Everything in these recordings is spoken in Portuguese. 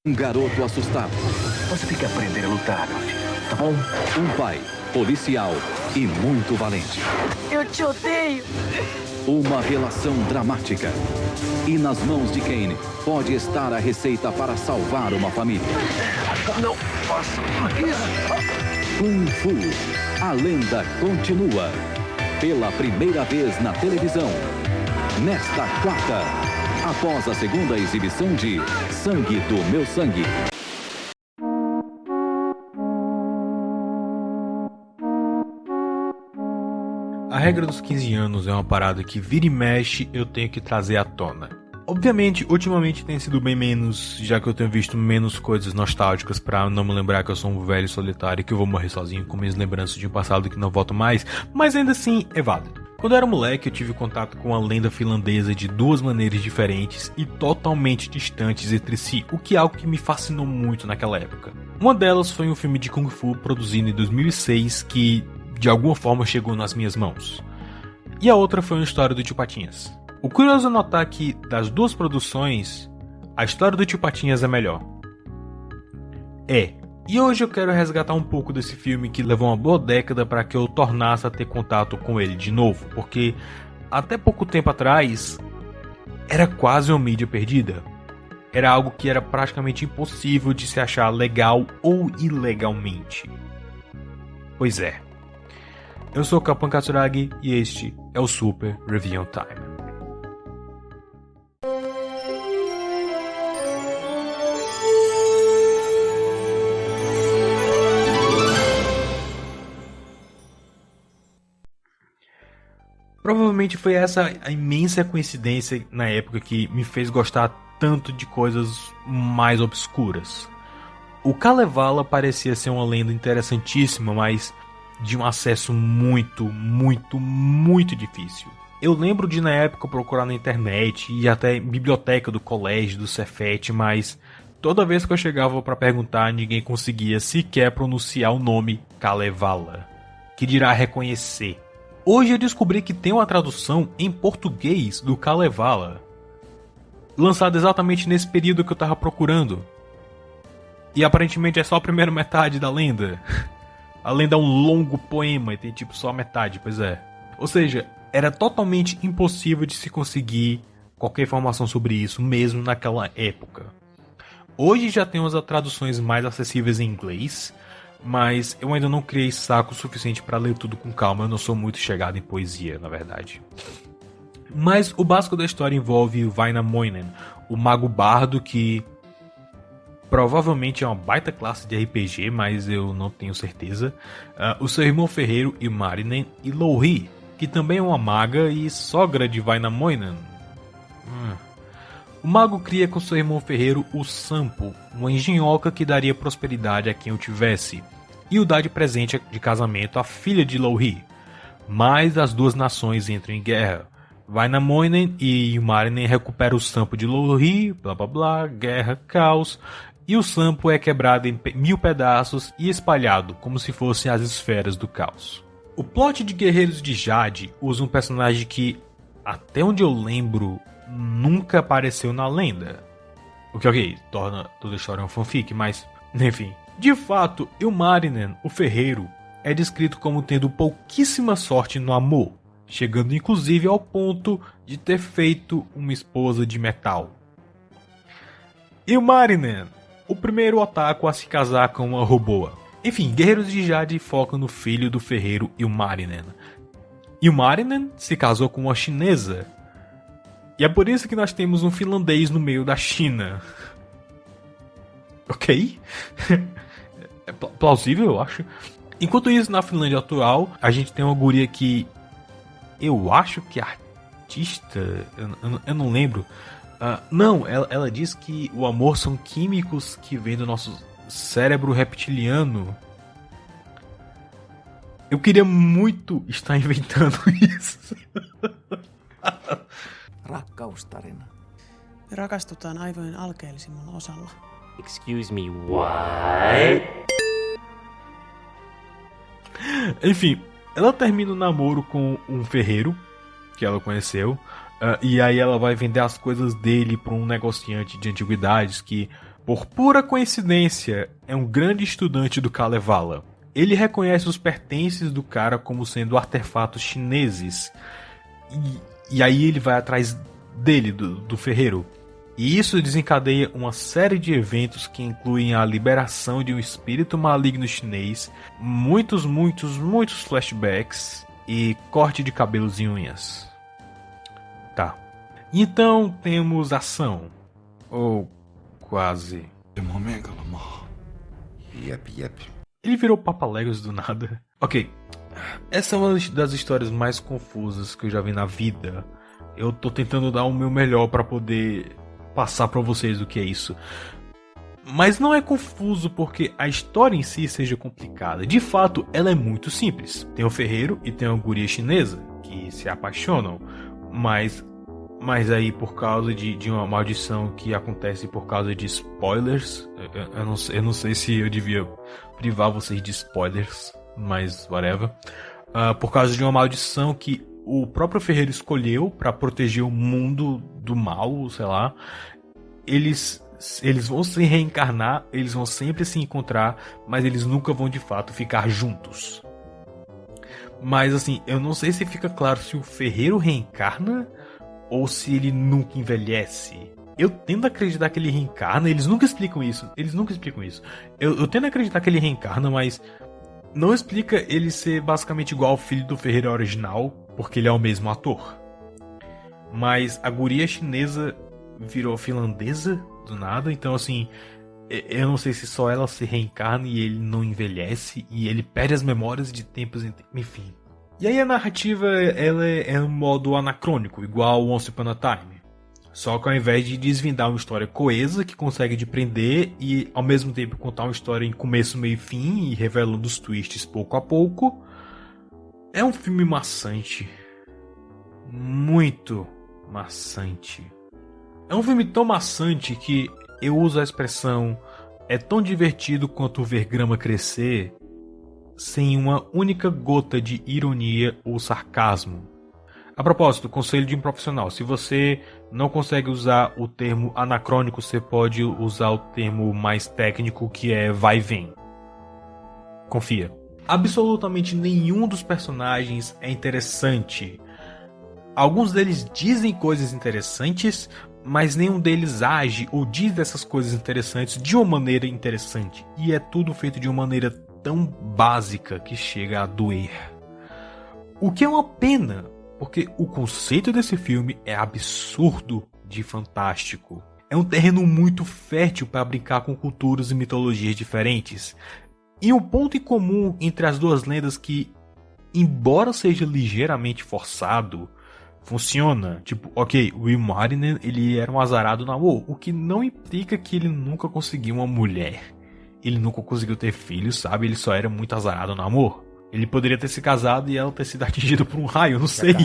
Um garoto assustado. Você tem que aprender a lutar, meu filho, tá bom? Um pai, policial e muito valente. Eu te odeio. Uma relação dramática. E nas mãos de Kane pode estar a receita para salvar uma família. Não faça isso. Kung Fu. A lenda continua. Pela primeira vez na televisão. Nesta quarta. Após a segunda exibição de Sangue do Meu Sangue. A regra dos 15 anos é uma parada que vira e mexe eu tenho que trazer à tona. Obviamente, ultimamente tem sido bem menos, já que eu tenho visto menos coisas nostálgicas pra não me lembrar que eu sou um velho solitário e que eu vou morrer sozinho com minhas lembranças de um passado que não volto mais, mas ainda assim é válido. Quando eu era moleque, eu tive contato com a lenda finlandesa de duas maneiras diferentes e totalmente distantes entre si, o que é algo que me fascinou muito naquela época. Uma delas foi um filme de Kung Fu produzido em 2006 que, de alguma forma, chegou nas minhas mãos. E a outra foi uma história do Tio Patinhas. O curioso é notar que, das duas produções, a história do Tio Patinhas é melhor. E hoje eu quero resgatar um pouco desse filme que levou uma boa década para que eu tornasse a ter contato com ele de novo, porque até pouco tempo atrás era quase uma mídia perdida. Era algo que era praticamente impossível de se achar legal ou ilegalmente. Pois é. Eu sou o Kapan Katsuragi e este é o Super Review Time. Provavelmente foi essa a imensa coincidência na época que me fez gostar tanto de coisas mais obscuras. O Kalevala parecia ser uma lenda interessantíssima, mas de um acesso muito difícil. Eu lembro de na época procurar na internet e até biblioteca do colégio, do Cefet, mas toda vez que eu chegava para perguntar, ninguém conseguia sequer pronunciar o nome Kalevala, que dirá reconhecer. Hoje eu descobri que tem uma tradução em português do Kalevala, lançada exatamente nesse período que eu tava procurando. E aparentemente é só a primeira metade da lenda. A lenda é um longo poema e tem tipo só a metade, pois é. Ou seja, era totalmente impossível de se conseguir qualquer informação sobre isso, mesmo naquela época. Hoje já tem umas traduções mais acessíveis em inglês, mas eu ainda não criei saco suficiente para ler tudo com calma. Eu não sou muito chegado em poesia, na verdade. Mas o básico da história envolve Vainamoinen, o mago bardo que provavelmente é uma baita classe de RPG, mas eu não tenho certeza. O seu irmão ferreiro Ilmarinen e Louhi, que também é uma maga e sogra de Vainamoinen. O mago cria com seu irmão ferreiro o Sampo, uma engenhoca que daria prosperidade a quem o tivesse, e o dá de presente de casamento à filha de Louhi. Mas as duas nações entram em guerra. Vainamoinen e Ilmarinen recuperam o Sampo de Louhi, blá blá blá, guerra, caos, e o Sampo é quebrado em 1000 pedaços e espalhado como se fossem as esferas do caos. O plot de Guerreiros de Jade usa um personagem que, até onde eu lembro, nunca apareceu na lenda. O que, ok, torna toda a história um fanfic, mas, enfim. De fato, Ilmarinen, o ferreiro, é descrito como tendo pouquíssima sorte no amor, chegando inclusive ao ponto de ter feito uma esposa de metal. Ilmarinen, o primeiro otaku a se casar com uma roboa. Enfim, Guerreiros de Jade focam no filho do ferreiro Ilmarinen. Ilmarinen se casou com uma chinesa, e é por isso que nós temos um finlandês no meio da China. Ok? É plausível, eu acho. Enquanto isso, na Finlândia atual, a gente tem uma guria que eu acho que é artista. Eu não lembro. Não, ela diz que o amor são químicos que vêm do nosso cérebro reptiliano. Eu queria muito estar inventando isso. Rakkaustarina. Me rakastutaan aivojen alkeellisimmalla osalla. Excuse me, what? Enfim, ela termina o namoro com um ferreiro que ela conheceu. E aí ela vai vender as coisas dele para um negociante de antiguidades que Por pura coincidência, é um grande estudante do Kalevala. Ele reconhece os pertences do cara como sendo artefatos chineses. E aí ele vai atrás dele, do ferreiro. E isso desencadeia uma série de eventos que incluem a liberação de um espírito maligno chinês, muitos flashbacks e corte de cabelos e unhas. Tá. Então temos ação. Ou quase. Ele virou papaléguas do nada. Ok. Essa é uma das histórias mais confusas que eu já vi na vida. Eu tô tentando dar o meu melhor pra poder passar pra vocês o que é isso. Mas não é confuso porque a história em si seja complicada. De fato, ela é muito simples. Tem o ferreiro e tem a guria chinesa que se apaixonam. Mas aí por causa de uma maldição que acontece por causa de spoilers. Eu não sei se eu devia privar vocês de spoilers, mas whatever. Por causa de uma maldição que o próprio ferreiro escolheu pra proteger o mundo do mal, sei lá. Eles vão se reencarnar, eles vão sempre se encontrar, mas eles nunca vão de fato ficar juntos. Mas assim, eu não sei se fica claro se o ferreiro reencarna ou se ele nunca envelhece. Eu tendo a acreditar que ele reencarna, eles nunca explicam isso. Eu tendo a acreditar que ele reencarna, mas não explica ele ser basicamente igual ao filho do ferreiro original, porque ele é o mesmo ator. Mas a guria chinesa virou finlandesa do nada, então assim, eu não sei se só ela se reencarna e ele não envelhece e ele perde as memórias de tempos em tempos, enfim. E aí a narrativa ela é um modo anacrônico, igual Once Upon a Time. Só que ao invés de desvendar uma história coesa que consegue te prender e ao mesmo tempo contar uma história em começo, meio e fim e revelando os twists pouco a pouco, é um filme maçante. Muito maçante. É um filme tão maçante que eu uso a expressão é tão divertido quanto ver grama crescer sem uma única gota de ironia ou sarcasmo. A propósito, conselho de um profissional. Se você não consegue usar o termo anacrônico, você pode usar o termo mais técnico que é vai e vem. Confia. Absolutamente nenhum dos personagens é interessante. Alguns deles dizem coisas interessantes, mas nenhum deles age ou diz dessas coisas interessantes de uma maneira interessante. E é tudo feito de uma maneira tão básica que chega a doer. O que é uma pena, porque o conceito desse filme é absurdo de fantástico. É um terreno muito fértil para brincar com culturas e mitologias diferentes. E um ponto em comum entre as duas lendas que, embora seja ligeiramente forçado, funciona. Tipo, ok, o Ilmarinen, ele era um azarado no amor, o que não implica que ele nunca conseguiu uma mulher. Ele nunca conseguiu ter filhos, sabe? Ele só era muito azarado no amor. Ele poderia ter se casado e ela ter sido atingida por um raio, eu não sei.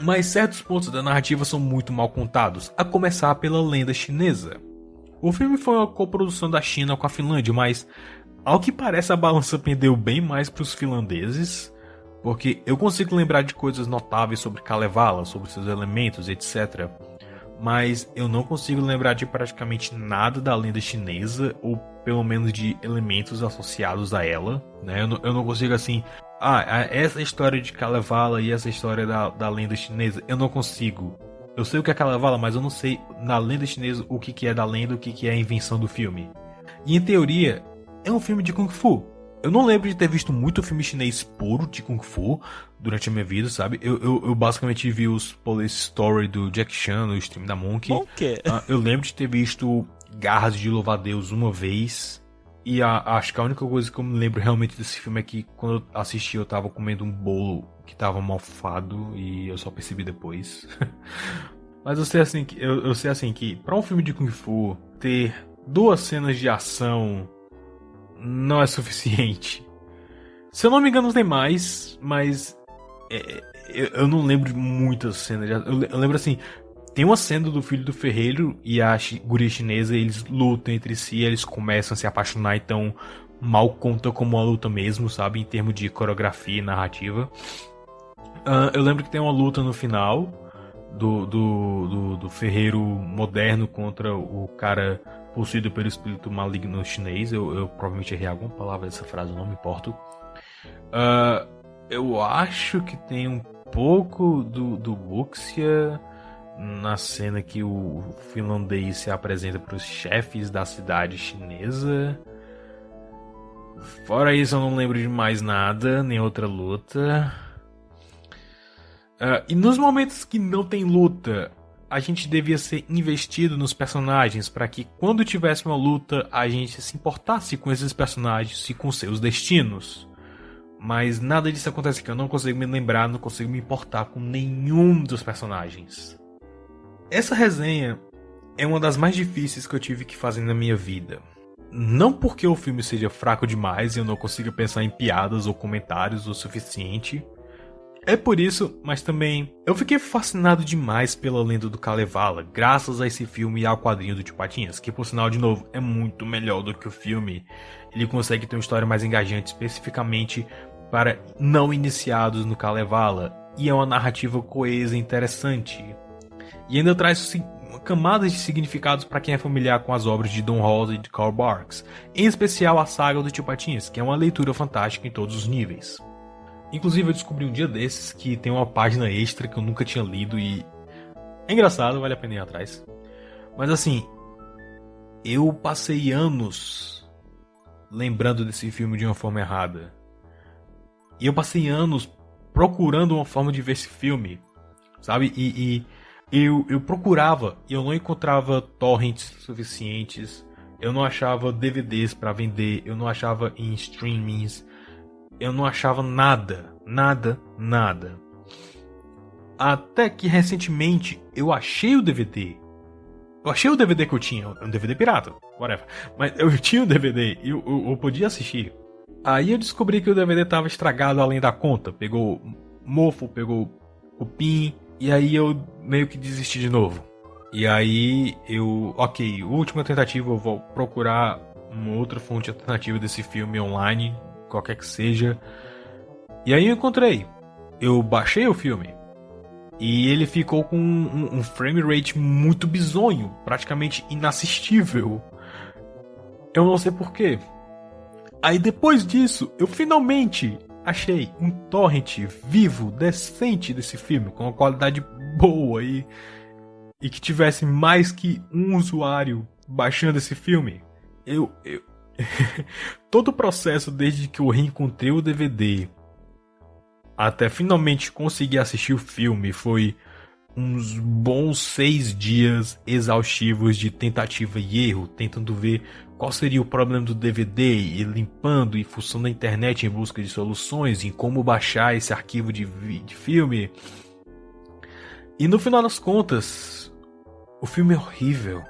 Mas certos pontos da narrativa são muito mal contados, a começar pela lenda chinesa. O filme foi uma coprodução da China com a Finlândia, mas ao que parece a balança pendeu bem mais para os finlandeses, porque eu consigo lembrar de coisas notáveis sobre Kalevala, sobre seus elementos, etc. Mas eu não consigo lembrar de praticamente nada da lenda chinesa, ou pelo menos de elementos associados a ela, né? Eu não consigo assim, essa história de Kalevala e essa história da lenda chinesa, eu não consigo. Eu sei o que é Kalevala, mas eu não sei na lenda chinesa o que é da lenda, o que é a invenção do filme. E em teoria, é um filme de Kung Fu. Eu não lembro de ter visto muito filme chinês puro de Kung Fu durante a minha vida, sabe? Eu basicamente vi os Police Story do Jack Chan no stream da Monkey. Eu lembro de ter visto Garras de Louva-a-Deus uma vez. E acho que a única coisa que eu me lembro realmente desse filme é que quando eu assisti eu tava comendo um bolo que tava mofado e eu só percebi depois. Mas eu sei assim que pra um filme de Kung Fu ter 2 cenas de ação não é suficiente. Se eu não me engano tem mais, mas eu não lembro de muitas cenas. Eu lembro assim, tem uma cena do filho do ferreiro e a guria chinesa, eles lutam entre si, eles começam a se apaixonar, então mal conta como uma luta mesmo, sabe, em termos de coreografia e narrativa. Eu lembro que tem uma luta no final, do ferreiro moderno contra o cara possuído pelo espírito maligno chinês. Eu provavelmente errei alguma palavra dessa frase, eu não me importo. Eu acho que tem um pouco do Wuxia na cena que o finlandês se apresenta para os chefes da cidade chinesa. Fora isso, eu não lembro de mais nada, nem outra luta. E nos momentos que não tem luta, a gente devia ser investido nos personagens para que quando tivesse uma luta, a gente se importasse com esses personagens e com seus destinos. Mas nada disso acontece aqui, eu não consigo me lembrar, não consigo me importar com nenhum dos personagens. Essa resenha é uma das mais difíceis que eu tive que fazer na minha vida. Não porque o filme seja fraco demais e eu não consiga pensar em piadas ou comentários o suficiente. É por isso, mas também eu fiquei fascinado demais pela lenda do Kalevala, graças a esse filme e ao quadrinho do Tio Patinhas, que por sinal, de novo, é muito melhor do que o filme. Ele consegue ter uma história mais engajante, especificamente para não iniciados no Kalevala, e é uma narrativa coesa e interessante. E ainda traz camadas de significados para quem é familiar com as obras de Don Hall e de Karl Barks, em especial a saga do Tio Patinhas, que é uma leitura fantástica em todos os níveis. Inclusive eu descobri um dia desses que tem uma página extra que eu nunca tinha lido e é engraçado, vale a pena ir atrás. Mas assim, eu passei anos lembrando desse filme de uma forma errada. E eu passei anos procurando uma forma de ver esse filme, sabe? E eu procurava e eu não encontrava torrents suficientes. Eu não achava DVDs para vender, eu não achava em streamings. Eu não achava nada. Até que recentemente eu achei o DVD. Eu achei o DVD que eu tinha, um DVD pirata, whatever. Mas eu tinha o DVD e eu podia assistir. Aí eu descobri que o DVD tava estragado além da conta. Pegou mofo, pegou cupim. E aí eu meio que desisti de novo. E aí última tentativa, eu vou procurar uma outra fonte alternativa desse filme online, qualquer que seja. E aí eu encontrei. Eu baixei o filme. E ele ficou com um frame rate muito bizonho, praticamente inassistível. Eu não sei porquê. Aí depois disso, eu finalmente achei um torrent vivo, decente desse filme, com uma qualidade boa e que tivesse mais que um usuário baixando esse filme. Todo o processo desde que eu reencontrei o DVD até finalmente conseguir assistir o filme foi uns bons 6 dias exaustivos de tentativa e erro, tentando ver qual seria o problema do DVD e limpando e fuçando a internet em busca de soluções em como baixar esse arquivo de filme. E no final das contas, o filme é horrível.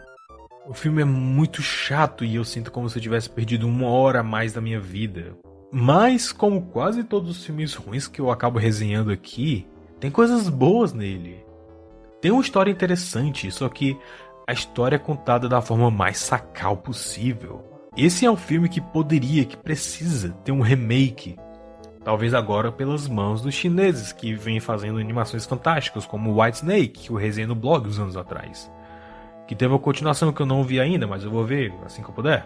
O filme é muito chato e eu sinto como se eu tivesse perdido 1 hora a mais da minha vida. Mas, como quase todos os filmes ruins que eu acabo resenhando aqui, tem coisas boas nele. Tem uma história interessante, só que a história é contada da forma mais sacal possível. Esse é um filme que precisa ter um remake. Talvez agora pelas mãos dos chineses, que vêm fazendo animações fantásticas, como White Snake, que eu resenhei no blog uns anos atrás. Que teve uma continuação que eu não vi ainda, mas eu vou ver assim que eu puder.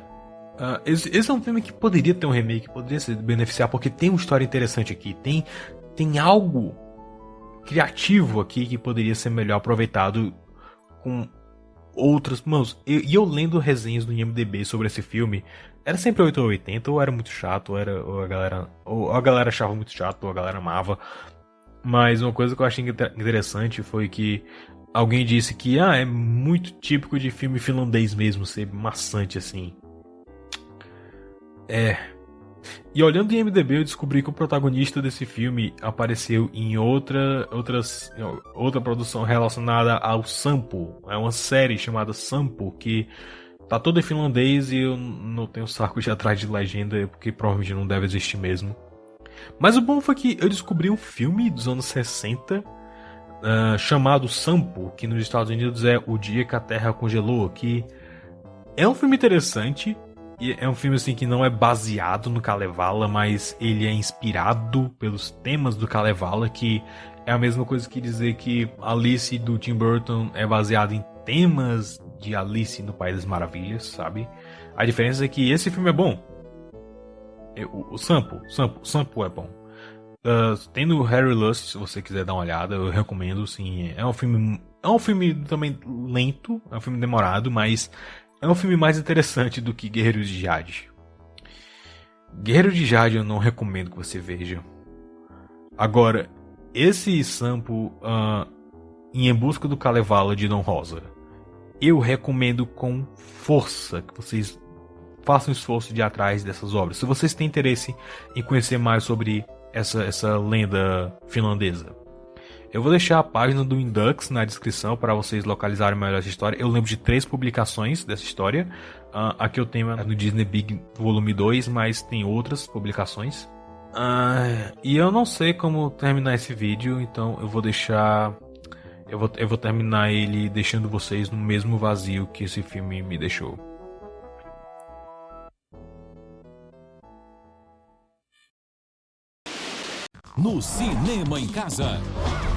Esse é um filme que poderia ter um remake, poderia se beneficiar, porque tem uma história interessante aqui. Tem algo criativo aqui que poderia ser melhor aproveitado com outras mãos. E eu lendo resenhas no IMDb sobre esse filme, era sempre 8 ou 80, ou era muito chato, ou a galera achava muito chato, ou a galera amava. Mas uma coisa que eu achei interessante foi que alguém disse que é muito típico de filme finlandês mesmo, ser maçante assim. E olhando em IMDb eu descobri que o protagonista desse filme apareceu em outra produção relacionada ao Sampo. É uma série chamada Sampo, que tá toda em finlandês e eu não tenho saco de ir atrás de legenda, porque provavelmente não deve existir mesmo. Mas o bom foi que eu descobri um filme dos anos 60 chamado Sampo, que nos Estados Unidos é O Dia que a Terra Congelou, que é um filme interessante. E é um filme assim que não é baseado no Kalevala, mas ele é inspirado pelos temas do Kalevala, que É a mesma coisa que dizer que Alice do Tim Burton é baseado em temas de Alice no País das Maravilhas, sabe? A diferença é que esse filme é bom. O Sample é bom. Tem no Harry Lust, se você quiser dar uma olhada, eu recomendo, sim. É um filme também lento, é um filme demorado, mas é um filme mais interessante do que Guerreiros de Jade. Guerreiros de Jade eu não recomendo que você veja. Agora, esse sample Em Busca do Kalevala de Don Rosa, eu recomendo com força que vocês façam o esforço de ir atrás dessas obras. Se vocês têm interesse em conhecer mais sobre essa lenda finlandesa, eu vou deixar a página do Indux na descrição para vocês localizarem melhor essa história. Eu lembro de 3 publicações dessa história. Aqui eu tenho no Disney Big Volume 2, mas tem outras publicações. E eu não sei como terminar esse vídeo, então eu vou deixar... Eu vou terminar ele deixando vocês no mesmo vazio que esse filme me deixou. No Cinema em Casa.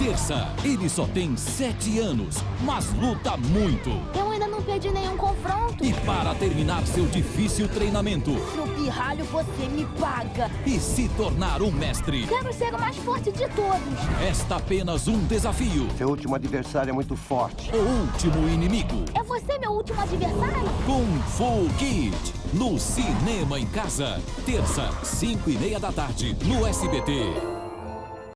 Terça, ele só tem 7 anos, mas luta muito. Eu ainda não perdi nenhum confronto. E para terminar seu difícil treinamento... No pirralho você me paga. E se tornar um mestre... Quero ser o mais forte de todos. Resta apenas um desafio. Seu último adversário é muito forte. O último inimigo. É você meu último adversário? Kung Fu Kid. No Cinema em Casa. Terça, 5:30 da tarde, no SBT.